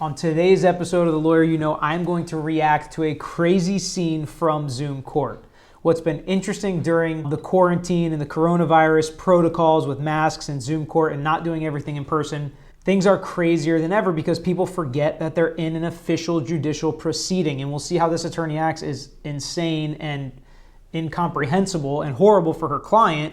On today's episode of The Lawyer You Know, I'm going to react to a crazy scene from Zoom court. What's been interesting during the quarantine and the coronavirus protocols with masks and Zoom court and not doing everything in person, things are crazier than ever because people forget that they're in an official judicial proceeding. And we'll see how this attorney acts is insane and incomprehensible and horrible for her client.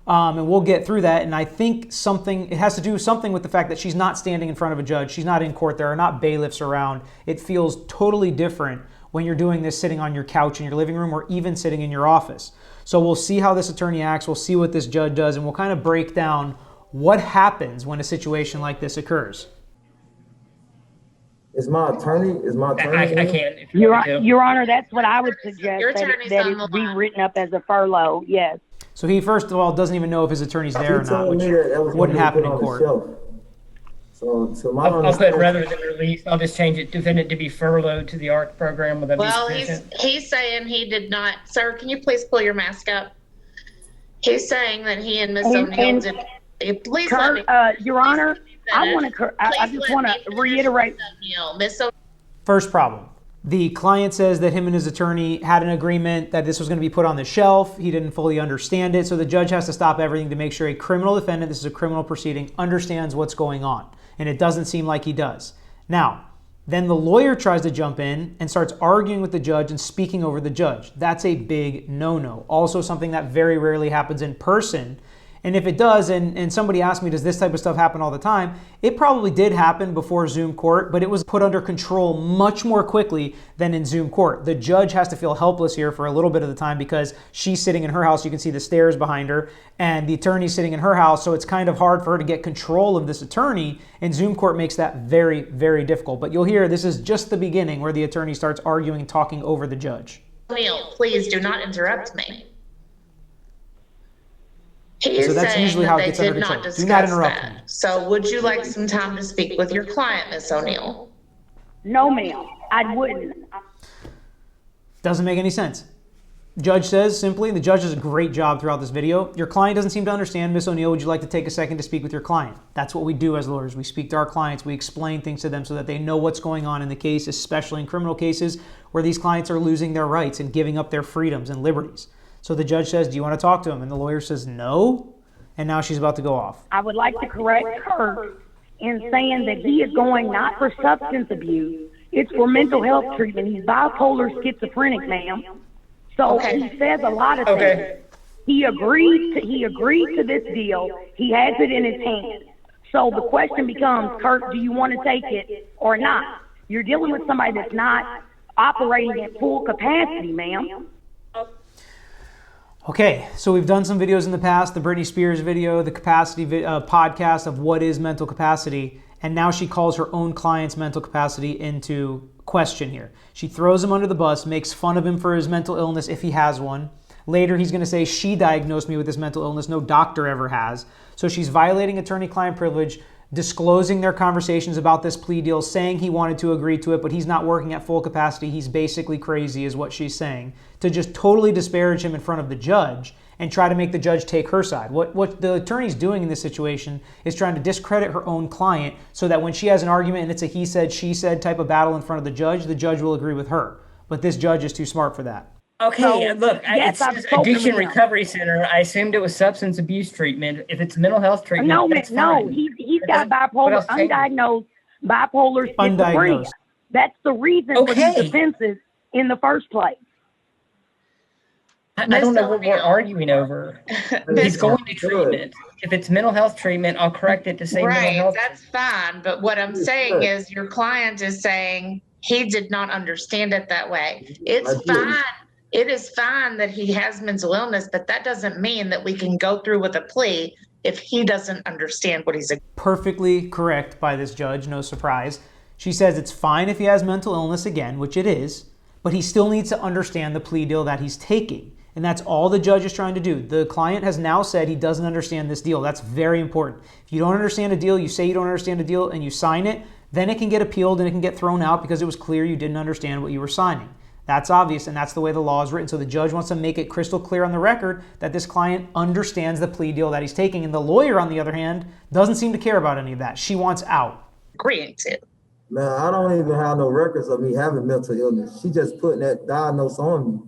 And we'll get through that. And I think it has to do something with the fact that she's not standing in front of a judge. She's not in court. There are not bailiffs around. It feels totally different when you're doing this sitting on your couch in your living room or even sitting in your office. So we'll see how this attorney acts. We'll see what this judge does. And we'll kind of break down what happens when a situation like this occurs. Is my attorney? I can. If Your Honor, that's what I would suggest, that it be written up as a furlough, yes. So he, first of all, doesn't even know if his attorney's there or not, which wouldn't happen in court. So I'll put rather than released, I'll just change it, defendant to be furloughed to the ARC program with a Well, he's saying he did not. Sir, can you please pull your mask up? He's saying that he and Ms. O'Neill did. Please let me. Your Honor, I just want to reiterate. First problem. The client says that him and his attorney had an agreement that this was going to be put on the shelf. He didn't fully understand it. So the judge has to stop everything to make sure a criminal defendant, this is a criminal proceeding, understands what's going on. And it doesn't seem like he does. Now, then the lawyer tries to jump in and starts arguing with the judge and speaking over the judge. That's a big no-no. Also something that very rarely happens in person. And if it does, and somebody asked me, does this type of stuff happen all the time? It probably did happen before Zoom court, but it was put under control much more quickly than in Zoom court. The judge has to feel helpless here for a little bit of the time because she's sitting in her house. You can see the stairs behind her, and the attorney's sitting in her house. So it's kind of hard for her to get control of this attorney, and Zoom court makes that very, very difficult. But you'll hear this is just the beginning where the attorney starts arguing and talking over the judge. Neil, please do not interrupt me. So that's usually how it gets under control. Do not interrupt me. So would you like some time to speak with your client, Ms. O'Neill? No, ma'am, I wouldn't. Doesn't make any sense. Judge says simply, the judge does a great job throughout this video. Your client doesn't seem to understand. Ms. O'Neill, would you like to take a second to speak with your client? That's what we do as lawyers. We speak to our clients. We explain things to them so that they know what's going on in the case, especially in criminal cases where these clients are losing their rights and giving up their freedoms and liberties. So the judge says, do you want to talk to him? And the lawyer says, no. And now she's about to go off. I would like to correct Kurt in saying that he is going not for substance abuse. It's for mental health treatment. He's bipolar schizophrenic, ma'am. So he says a lot of things. He agreed to this deal. He has it in his hand. So the question becomes, Kurt, do you want to take it or not? You're dealing with somebody that's not operating at full capacity, ma'am. Okay, so we've done some videos in the past, the Britney Spears video, the capacity podcast of what is mental capacity, and now she calls her own client's mental capacity into question here. She throws him under the bus, makes fun of him for his mental illness if he has one. Later, he's going to say, she diagnosed me with this mental illness, no doctor ever has. So she's violating attorney-client privilege, disclosing their conversations about this plea deal, saying he wanted to agree to it, but he's not working at full capacity. He's basically crazy is what she's saying, to just totally disparage him in front of the judge and try to make the judge take her side. What the attorney's doing in this situation is trying to discredit her own client so that when she has an argument and it's a he said, she said type of battle in front of the judge will agree with her. But this judge is too smart for that. Okay, so, look, yes, it's Addiction Recovery Center. I assumed it was substance abuse treatment. If it's mental health treatment, he's got bipolar, undiagnosed bipolar schizophrenia. That's the reason for these offenses in the first place. I don't know what we're arguing over. He's going to treatment. If it's mental health treatment, I'll correct it to say mental health. Right, that's fine. But what I'm saying is your client is saying he did not understand it that way. It's fine. It is fine that he has mental illness, but that doesn't mean that we can go through with a plea if he doesn't understand what he's. Perfectly correct by this judge, no surprise. She says it's fine if he has mental illness again, which it is, but he still needs to understand the plea deal that he's taking. And that's all the judge is trying to do. The client has now said he doesn't understand this deal. That's very important. If you don't understand a deal, you say you don't understand a deal and you sign it, then it can get appealed and it can get thrown out because it was clear you didn't understand what you were signing. That's obvious, and that's the way the law is written. So the judge wants to make it crystal clear on the record that this client understands the plea deal that he's taking. And the lawyer, on the other hand, doesn't seem to care about any of that. She wants out. Agreeing to. Man, I don't even have no records of me having mental illness. She just putting that diagnosis on me.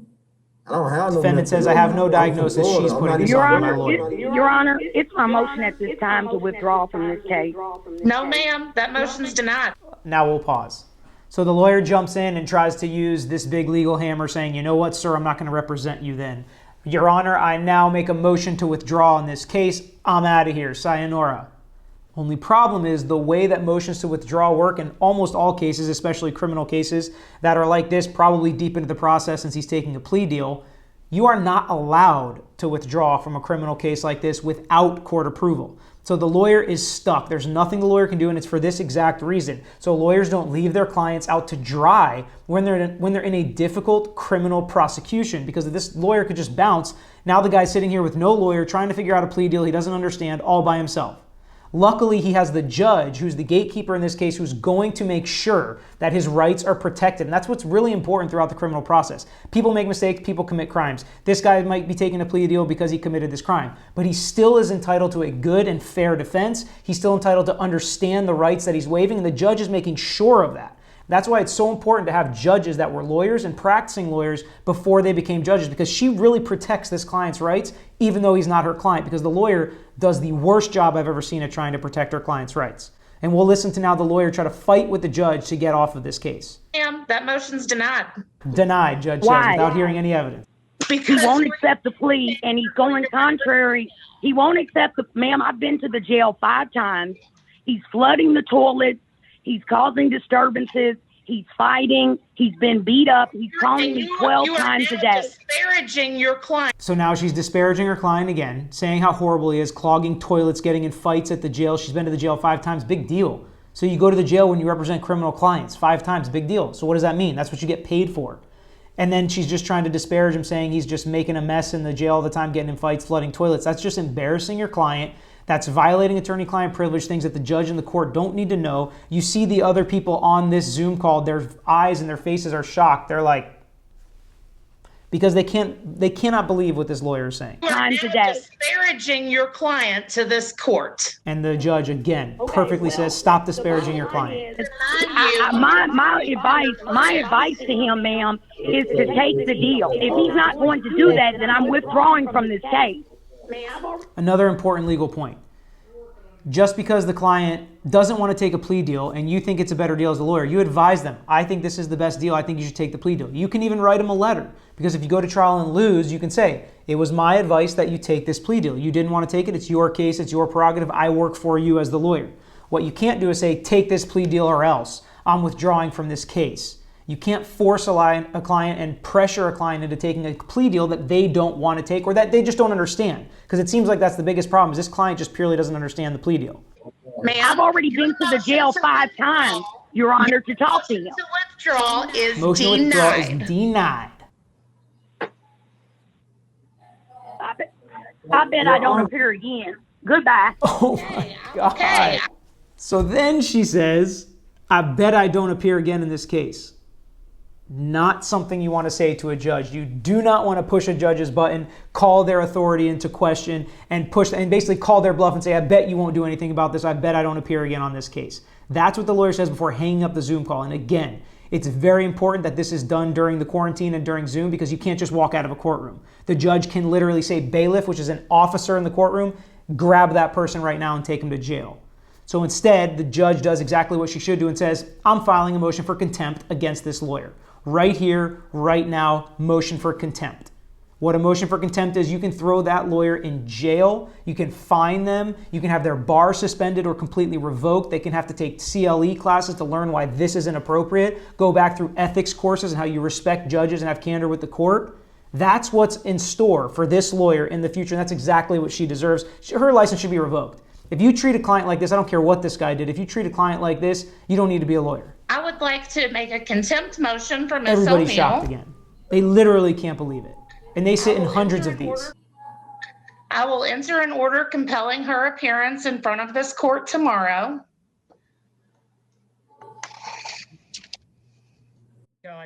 I don't have no Defendant mental says, I have no illness. I'm from diagnosis. Florida. She's I'm putting not this even on Your my Honor, lawyer. Your Honor, it's my motion at this time to withdraw from this case. No, ma'am, that motion's denied. Now we'll pause. So the lawyer jumps in and tries to use this big legal hammer saying, you know what, sir, I'm not going to represent you then. Your Honor, I now make a motion to withdraw in this case. I'm out of here. Sayonara. Only problem is the way that motions to withdraw work in almost all cases, especially criminal cases that are like this, probably deep into the process since he's taking a plea deal, you are not allowed to withdraw from a criminal case like this without court approval. So the lawyer is stuck. There's nothing the lawyer can do, and it's for this exact reason. So lawyers don't leave their clients out to dry when they're in a difficult criminal prosecution, because if this lawyer could just bounce, now the guy's sitting here with no lawyer trying to figure out a plea deal he doesn't understand all by himself. Luckily, he has the judge, who's the gatekeeper in this case, who's going to make sure that his rights are protected. And that's what's really important throughout the criminal process. People make mistakes, people commit crimes. This guy might be taking a plea deal because he committed this crime, but he still is entitled to a good and fair defense. He's still entitled to understand the rights that he's waiving, and the judge is making sure of that. That's why it's so important to have judges that were lawyers and practicing lawyers before they became judges, because she really protects this client's rights, even though he's not her client, because the lawyer does the worst job I've ever seen at trying to protect her client's rights. And we'll listen to now the lawyer try to fight with the judge to get off of this case. Ma'am, that motion's denied. Denied, judge Why? says, without hearing any evidence. He won't accept the plea, and he's going contrary. He won't accept the, ma'am, I've been to the jail 5 times. He's flooding the toilets. He's causing disturbances. He's fighting. He's been beat up. He's calling me 12 times a day. Disparaging your client. So now she's disparaging her client again, saying how horrible he is, clogging toilets, getting in fights at the jail. She's been to the jail 5 times. Big deal. So you go to the jail when you represent criminal clients 5 times. Big deal. So what does that mean? That's what you get paid for. And then she's just trying to disparage him, saying he's just making a mess in the jail all the time, getting in fights, flooding toilets. That's just embarrassing your client. That's violating attorney-client privilege, things that the judge and the court don't need to know. You see the other people on this Zoom call, their eyes and their faces are shocked. They're like, because they cannot believe what this lawyer is saying. Times a day. Disparaging your client to this court. And the judge, again, perfectly says, stop disparaging your client. My advice to him, ma'am, is to take the deal. If he's not going to do that, then I'm withdrawing from this case. Another important legal point. Just because the client doesn't want to take a plea deal and you think it's a better deal as a lawyer, you advise them, I think this is the best deal, I think you should take the plea deal. You can even write them a letter, because if you go to trial and lose, you can say, it was my advice that you take this plea deal. You didn't want to take it, it's your case, it's your prerogative, I work for you as the lawyer. What you can't do is say, take this plea deal or else I'm withdrawing from this case. You can't force a client and pressure a client into taking a plea deal that they don't want to take or that they just don't understand. Because it seems like that's the biggest problem, is this client just purely doesn't understand the plea deal. I've already been to the jail 5 times, Your Honor, to talk to him. Motion to withdraw is Motion to withdraw is denied. I bet I don't appear again. Goodbye. Oh my God. Okay. So then she says, I bet I don't appear again in this case. Not something you want to say to a judge. You do not want to push a judge's button, call their authority into question, and basically call their bluff and say, I bet you won't do anything about this. I bet I don't appear again on this case. That's what the lawyer says before hanging up the Zoom call. And again, it's very important that this is done during the quarantine and during Zoom, because you can't just walk out of a courtroom. The judge can literally say, bailiff, which is an officer in the courtroom, grab that person right now and take him to jail. So instead, the judge does exactly what she should do and says, I'm filing a motion for contempt against this lawyer. Right here, right now, motion for contempt. What a motion for contempt is, you can throw that lawyer in jail, you can fine them, you can have their bar suspended or completely revoked, they can have to take CLE classes to learn why this is inappropriate, go back through ethics courses and how you respect judges and have candor with the court. That's what's in store for this lawyer in the future, and that's exactly what she deserves. Her license should be revoked. If you treat a client like this, I don't care what this guy did, if you treat a client like this, you don't need to be a lawyer. I would like to make a contempt motion for Ms. Everybody's O'Neill. shocked again. They literally can't believe it. And they sit in hundreds of these. I will enter an order compelling her appearance in front of this court tomorrow.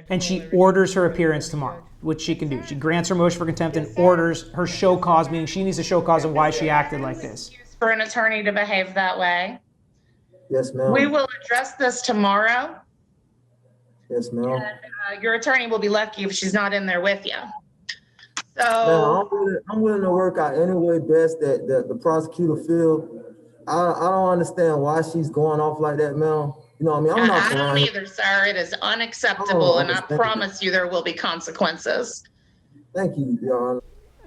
And she orders her appearance tomorrow, which she can do. She grants her motion for contempt and orders her show cause, meaning she needs to show cause of why she acted like this. For an attorney to behave that way. Yes, ma'am. We will address this tomorrow. Yes, ma'am. And, your attorney will be lucky if she's not in there with you. So Now, I'm willing to work out any way best that the prosecutor feel. I don't understand why she's going off like that, ma'am. You know what I mean? I'm not I don't lying. either, sir. It is unacceptable, and I understand. promise you there will be consequences. Thank you, Your Honor.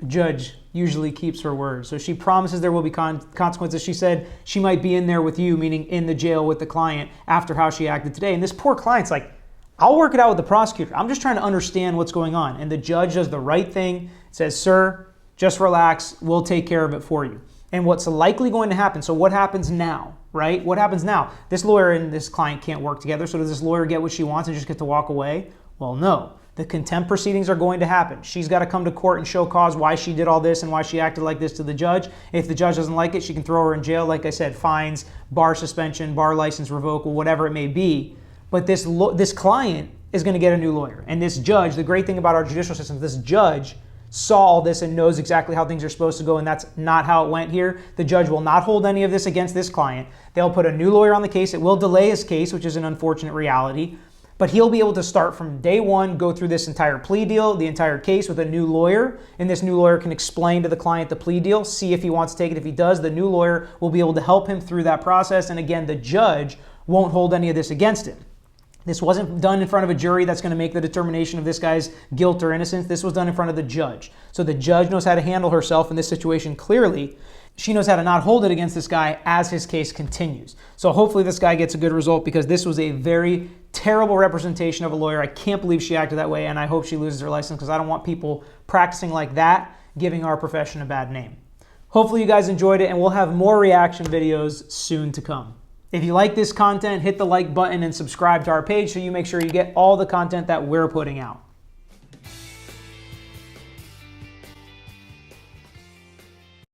Judge usually keeps her word. So she promises there will be consequences. She said she might be in there with you, meaning in the jail with the client, after how she acted today. And this poor client's like, I'll work it out with the prosecutor. I'm just trying to understand what's going on. And the judge does the right thing, says, sir, just relax. We'll take care of it for you. And what's likely going to happen, so what happens now, right? What happens now? This lawyer and this client can't work together, so does this lawyer get what she wants and just get to walk away? Well, no. The contempt proceedings are going to happen. She's got to come to court and show cause why she did all this and why she acted like this to the judge. If the judge doesn't like it, she can throw her in jail. Like I said, fines, bar suspension, bar license revocable, whatever it may be. But this client is going to get a new lawyer. And this judge, the great thing about our judicial system, this judge saw all this and knows exactly how things are supposed to go, and that's not how it went here. The judge will not hold any of this against this client. They'll put a new lawyer on the case. It will delay his case, which is an unfortunate reality. But he'll be able to start from day one, go through this entire plea deal, the entire case with a new lawyer. And this new lawyer can explain to the client the plea deal, see if he wants to take it. If he does, the new lawyer will be able to help him through that process. And again, the judge won't hold any of this against him. This wasn't done in front of a jury that's going to make the determination of this guy's guilt or innocence. This was done in front of the judge. So the judge knows how to handle herself in this situation clearly. She knows how to not hold it against this guy as his case continues. So hopefully this guy gets a good result, because this was a very terrible representation of a lawyer. I can't believe she acted that way, and I hope she loses her license, because I don't want people practicing like that giving our profession a bad name. Hopefully you guys enjoyed it, and we'll have more reaction videos soon to come. If you like this content, hit the like button and subscribe to our page so you make sure you get all the content that we're putting out.